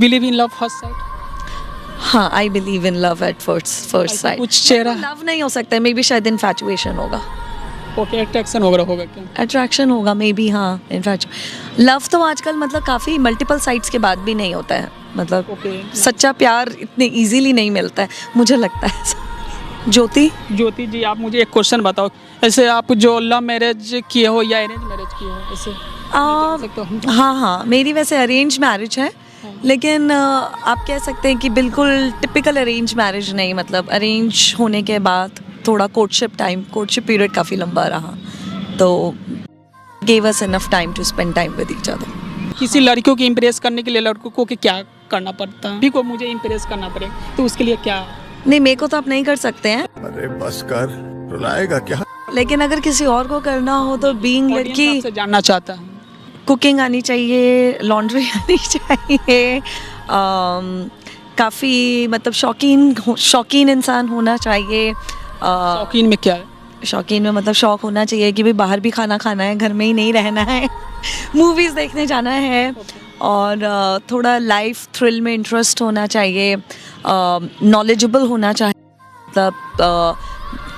Believe in love first sight? हाँ, I believe in love at first sight. कुछ चेहरा love नहीं हो सकता है, मे बी शायद इन्फैचुएशन होगा, ओके, अट्रैक्शन वगैरह होगा क्या? अट्रैक्शन होगा मे बी। हाँ, इनफैक्ट लव तो आजकल मतलब काफ़ी मल्टीपल साइट्स के बाद भी नहीं होता है, मतलब ओके, सच्चा प्यार इतने इजीली नहीं मिलता है, मुझे लगता है ऐसा। ज्योति, ज्योति जी, आप मुझे एक क्वेश्चन बताओ, ऐसे आप जो लव मैरिज किए हो या अरेंज मैरिज किए हो, ऐसे जान सकता हूँ? हाँ हाँ, मेरी वैसे अरेंज मैरिज है, लेकिन आप कह सकते हैं कि बिल्कुल टिपिकल अरेंज मैरिज नहीं, मतलब अरेंज होने के बाद थोड़ा कोर्टशिप पीरियड काफ़ी लंबा रहा, तो gave us enough time to spend time with each other. किसी लड़कियों को इम्प्रेस करने के लिए लड़कों को क्या करना पड़ता है? भी को मुझे इम्प्रेस करना पड़ेगा, तो उसके लिए क्या? नहीं, मेरे को तो आप नहीं कर सकते हैं, अरे बस कर, रुलाएगा क्या? लेकिन अगर किसी और को करना हो तो बीइंग ऑडियंस लड़की, आपसे जानना चाहता है। कुकिंग आनी चाहिए, लॉन्ड्री आनी चाहिए, काफ़ी मतलब शौकीन इंसान होना चाहिए। शौकीन में क्या है? शौकीन में मतलब शौक होना चाहिए कि भाई बाहर भी खाना खाना है, घर में ही नहीं रहना है, मूवीज़ देखने जाना है, और थोड़ा लाइफ थ्रिल में इंटरेस्ट होना चाहिए, नॉलेजेबल होना चाहिए, मतलब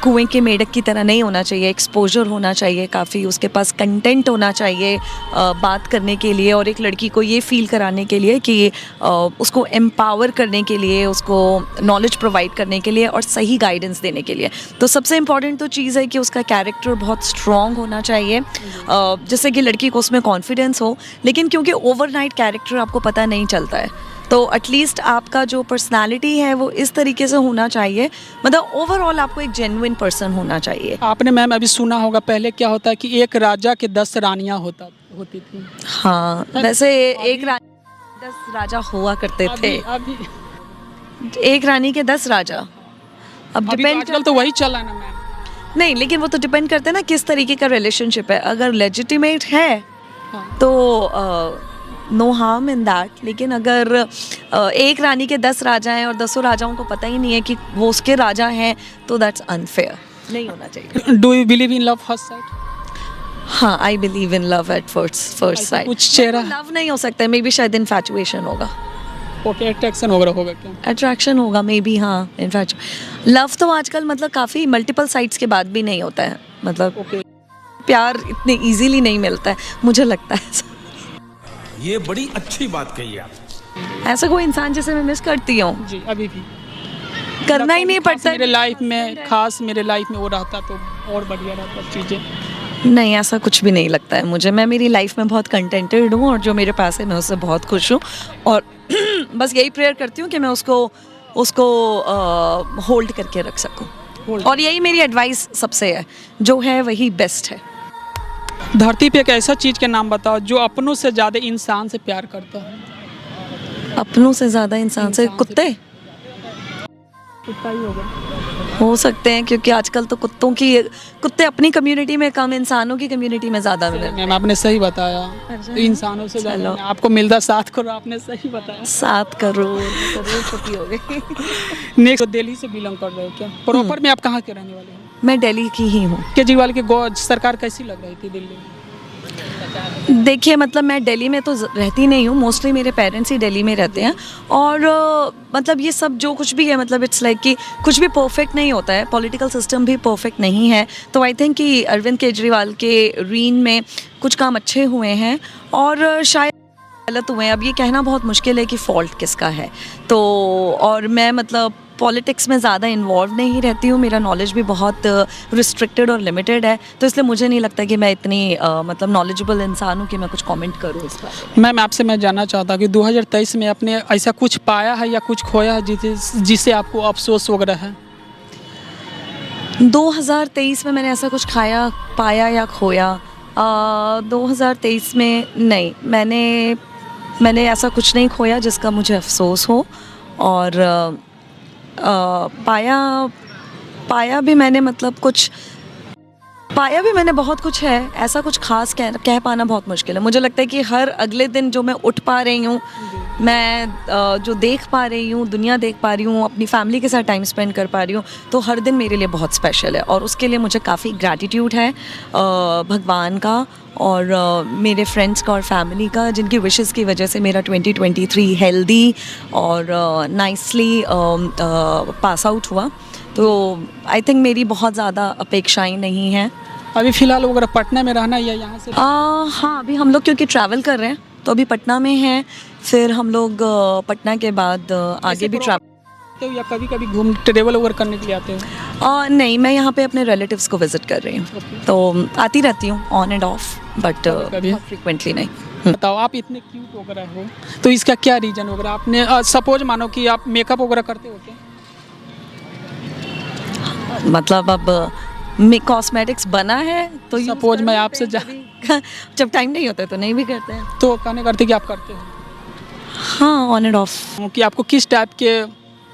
कुएं के मेढक की तरह नहीं होना चाहिए, एक्सपोजर होना चाहिए काफ़ी, उसके पास कंटेंट होना चाहिए बात करने के लिए, और एक लड़की को ये फील कराने के लिए कि उसको एम्पावर करने के लिए, उसको नॉलेज प्रोवाइड करने के लिए और सही गाइडेंस देने के लिए। तो सबसे इम्पॉर्टेंट तो चीज़ है कि उसका कैरेक्टर बहुत स्ट्रॉन्ग होना चाहिए, जैसे कि लड़की को उसमें कॉन्फिडेंस हो, लेकिन क्योंकि ओवरनाइट कैरेक्टर आपको पता नहीं चलता है, तो एटलीस्ट आपका जो पर्सनालिटी है वो इस तरीके से होना चाहिए, मतलब ओवरऑल आपको एक जेन्युइन पर्सन होना चाहिए। आपने मैम अभी सुना होगा, पहले क्या होता है कि एक राजा के 10 रानियां होती थी। हाँ, वैसे एक रानी 10 राजा हुआ करते थे, अभी एक रानी के 10 राजा। अब तो डिपेंड आजकल तो वही चला है ना मैम। नहीं, लेकिन वो तो डिपेंड करता है ना किस तरीके का रिलेशनशिप है। अगर लेजिटिमेट है हाँ। तो नो हार्म इन दैट, लेकिन अगर एक रानी के 10 राजा हैं और 10 राजाओं को पता ही नहीं है कि वो उसके राजा हैं, तो दैट्स अनफेयर, नहीं होना चाहिए। Do you believe in love first sight? हाँ, I believe in love at first sight. कुछ चेहरा लव नहीं हो सकता है, मे बी शायद इन्फैचुएशन होगा, ओके, अट्रैक्शन वगैरह होगा क्या? अट्रैक्शन होगा मे बी। हाँ, इनफैक्ट लव तो आजकल मतलब काफ़ी मल्टीपल साइट्स के बाद भी नहीं होता है, मतलब ओके, प्यार इतने इजीली नहीं मिलता है, मुझे लगता है ऐसा। ये बड़ी अच्छी बात कही आप। ऐसा कोई इंसान जिसे मैं मिस करती हूँ, जी, अभी भी करना ही नहीं खास पड़ता। मेरे लाइफ में वो रहता तो और बढ़िया रहता चीज़ें। नहीं, ऐसा कुछ भी नहीं लगता है मुझे, मैं मेरी लाइफ में बहुत कंटेंटेड हूँ, और जो मेरे पास है मैं उससे बहुत खुश हूँ, और बस यही प्रेयर करती हूँ कि मैं उसको होल्ड करके रख सकूँ, और यही मेरी एडवाइस सबसे है, जो है वही बेस्ट है। धरती पे एक ऐसा चीज़ के नाम बताओ जो अपनों से ज़्यादा इंसान से प्यार करता है। अपनों से ज़्यादा इंसान से कुत्ते कुत्ता ही होगा। हो सकते हैं, क्योंकि आजकल तो कुत्ते अपनी कम्युनिटी में कम, इंसानों की कम्युनिटी में ज़्यादा मिले। मैम आपने सही बताया, तो इंसानों से ज़्यादा चलो। आपको मिलता 7 करोड़, आपने सही बताया। 7 करोड़ हो गई। नेक्स्ट, दिल्ली से बिलोंग कर रहे हो क्या? प्रॉपर में आप कहाँ के रहने वाले हो? मैं दिल्ली की ही हूँ। केजरीवाल की सरकार कैसी लग रही थी दिल्ली में? देखिए, मतलब मैं दिल्ली में तो रहती नहीं हूँ, मोस्टली मेरे पेरेंट्स ही दिल्ली में रहते हैं, और मतलब ये सब जो कुछ भी है, मतलब इट्स लाइक कि कुछ भी परफेक्ट नहीं होता है, पॉलिटिकल सिस्टम भी परफेक्ट नहीं है, तो आई थिंक कि अरविंद केजरीवाल के रीन में कुछ काम अच्छे हुए हैं और शायद गलत हुए हैं। अब ये कहना बहुत मुश्किल है कि फ़ॉल्ट किसका है, तो और मैं मतलब पॉलिटिक्स में ज़्यादा इन्वॉल्व नहीं रहती हूँ, मेरा नॉलेज भी बहुत रिस्ट्रिक्टेड और लिमिटेड है, तो इसलिए मुझे नहीं लगता कि मैं इतनी मतलब नॉलेजेबल इंसान हूँ कि मैं कुछ कमेंट करूँ इस बारे में। मैम आपसे मैं जानना चाहता हूँ कि 2023 में आपने ऐसा कुछ पाया है या कुछ खोया है जिससे आपको अफसोस वगैरह है? 2023 में मैंने ऐसा कुछ पाया या खोया? 2023 में नहीं, मैंने ऐसा कुछ नहीं खोया जिसका मुझे अफसोस हो, और पाया भी मैंने मतलब कुछ पाया भी मैंने बहुत कुछ है, ऐसा कुछ खास कह पाना बहुत मुश्किल है। मुझे लगता है कि हर अगले दिन जो मैं उठ पा रही हूँ मैं जो देख पा रही हूँ, दुनिया देख पा रही हूँ, अपनी फैमिली के साथ टाइम स्पेंड कर पा रही हूँ, तो हर दिन मेरे लिए बहुत स्पेशल है और उसके लिए मुझे काफ़ी ग्रैटिट्यूड है भगवान का और मेरे फ्रेंड्स का और फैमिली का, जिनकी विशेस की वजह से मेरा 2023 हेल्दी और नाइसली पास आउट हुआ। तो आई थिंक मेरी बहुत ज़्यादा अपेक्षाएं नहीं हैं। अभी फ़िलहाल वगैरह पटना में रहना या यहाँ से? हाँ, अभी हम लोग क्योंकि ट्रैवल कर रहे हैं तो अभी पटना में हैं, फिर हम लोग पटना के बाद आगे भी ट्रैवल तो या कभी कभी घूम ट्रेवल वगैरह करने के लिए आते हो? नहीं, मैं यहाँ पे अपने रिलेटिव्स को विज़िट कर रही हूँ, तो आती रहती हूँ on end of, but frequently नहीं। बताओ, आप इतने क्यूट वगैरह हो तो इसका क्या रीज़न वगैरह? आपने सपोज मानो कि आप मेकअप वगैरह करते हो क्या? मतलब अब कॉस्मेटिक्स बना है तो सपोज मैं आपसे जब टाइम नहीं होता है तो नहीं भी करते हैं। तो कहने करते कि आप करते हो हाँ, ऑन एंड ऑफ। कि आपको किस टाइप के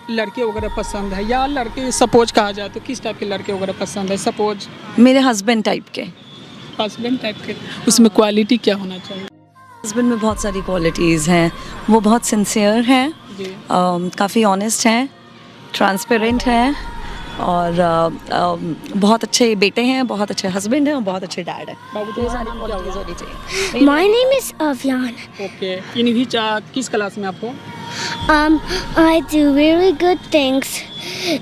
लड़के वगैरह पसंद है, या लड़के सपोज कहा जाए तो किस टाइप के लड़के वगैरह पसंद है? सपोज मेरे हस्बैंड टाइप के। हस्बैंड टाइप के, उसमें क्वालिटी क्या होना चाहिए? हस्बैंड में बहुत सारी क्वालिटीज़ हैं। वो बहुत सिंसियर हैं, जी। काफ़ी ऑनेस्ट हैं, ट्रांसपेरेंट हैं और बहुत अच्छे बेटे हैं, बहुत अच्छे हस्बैंड हैं और बहुत अच्छे डैड हैं। बाबू तो सारी क्वालिटीज़ होनी चाहिए। My name is Avyan. Okay, इन्हीं किस क्लास में आपको? I do really good things.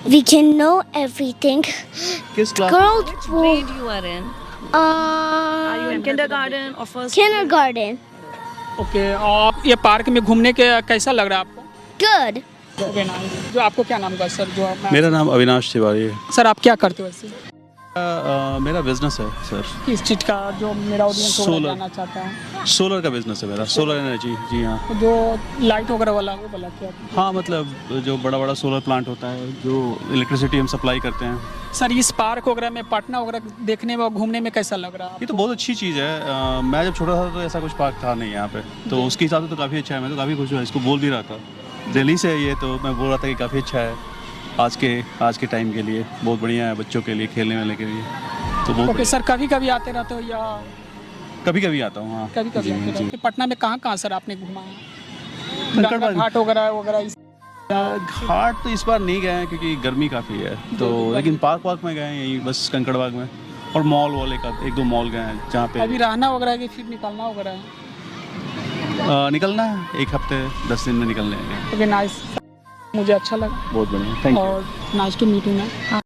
We can know everything. किस class? Girls Which will grade you are in? Are you in kindergarten or first? kindergarten. Okay, और ये park में घूमने के कैसा लग रहा है आपको? Good. Okay, nice. जो आपको क्या नाम होगा सर? जो आप मेरा नाम अविनाश तिवारी है। सर, आप क्या करते हो वैसे? मेरा बिजनेस है सर। किस चीज़ का, जो मेरा ऑडियंस वगैरह Solar. जानना चाहता है? सोलर का बिजनेस है मेरा, सोलर एनर्जी। जी हाँ। जो लाइट वगैरह वाला वो वाला क्या? हाँ, मतलब जो बड़ा बड़ा सोलर प्लांट होता है, जो इलेक्ट्रिसिटी हम सप्लाई करते हैं। सर, इस पार्क वगैरह में पटना वगैरह देखने में और घूमने में कैसा लग रहा है? ये तो बहुत अच्छी चीज़ है। मैं जब छोटा था तो ऐसा कुछ पार्क था नहीं यहाँ पे, तो उसके हिसाब से तो काफ़ी अच्छा है। मैं तो काफ़ी खुश हूँ, इसको बोल भी रहा था दिल्ली से है ये, तो मैं बोल रहा था कि काफ़ी अच्छा है आज के टाइम के लिए, बहुत बढ़िया है बच्चों के लिए, खेलने वाले के लिए। तो बहुत ओके सर, कभी कभी आते रहते हो या कभी कभी आता हूँ। हाँ, कभी कभी जी, आते जी। रहते हो? पटना में कहाँ कहाँ सर आपने घूमा है? कंकड़ गंगा बाग। घाट वगैरह वगैरह घाट तो इस बार नहीं गए हैं क्योंकि गर्मी काफ़ी है, तो लेकिन पार्क में गए हैं यहीं बस कंकड़ बाग में, और मॉल वाले एक दो मॉल गए हैं जहाँ पे अभी रहना वगैरह है कि फिर निकलना वगैरह है? निकलना है। 1 हफ्ते 10 दिन में निकलने हैं। Okay, nice. मुझे अच्छा लगा बहुत बढ़िया, थैंक यू। और nice to meet you ma'am.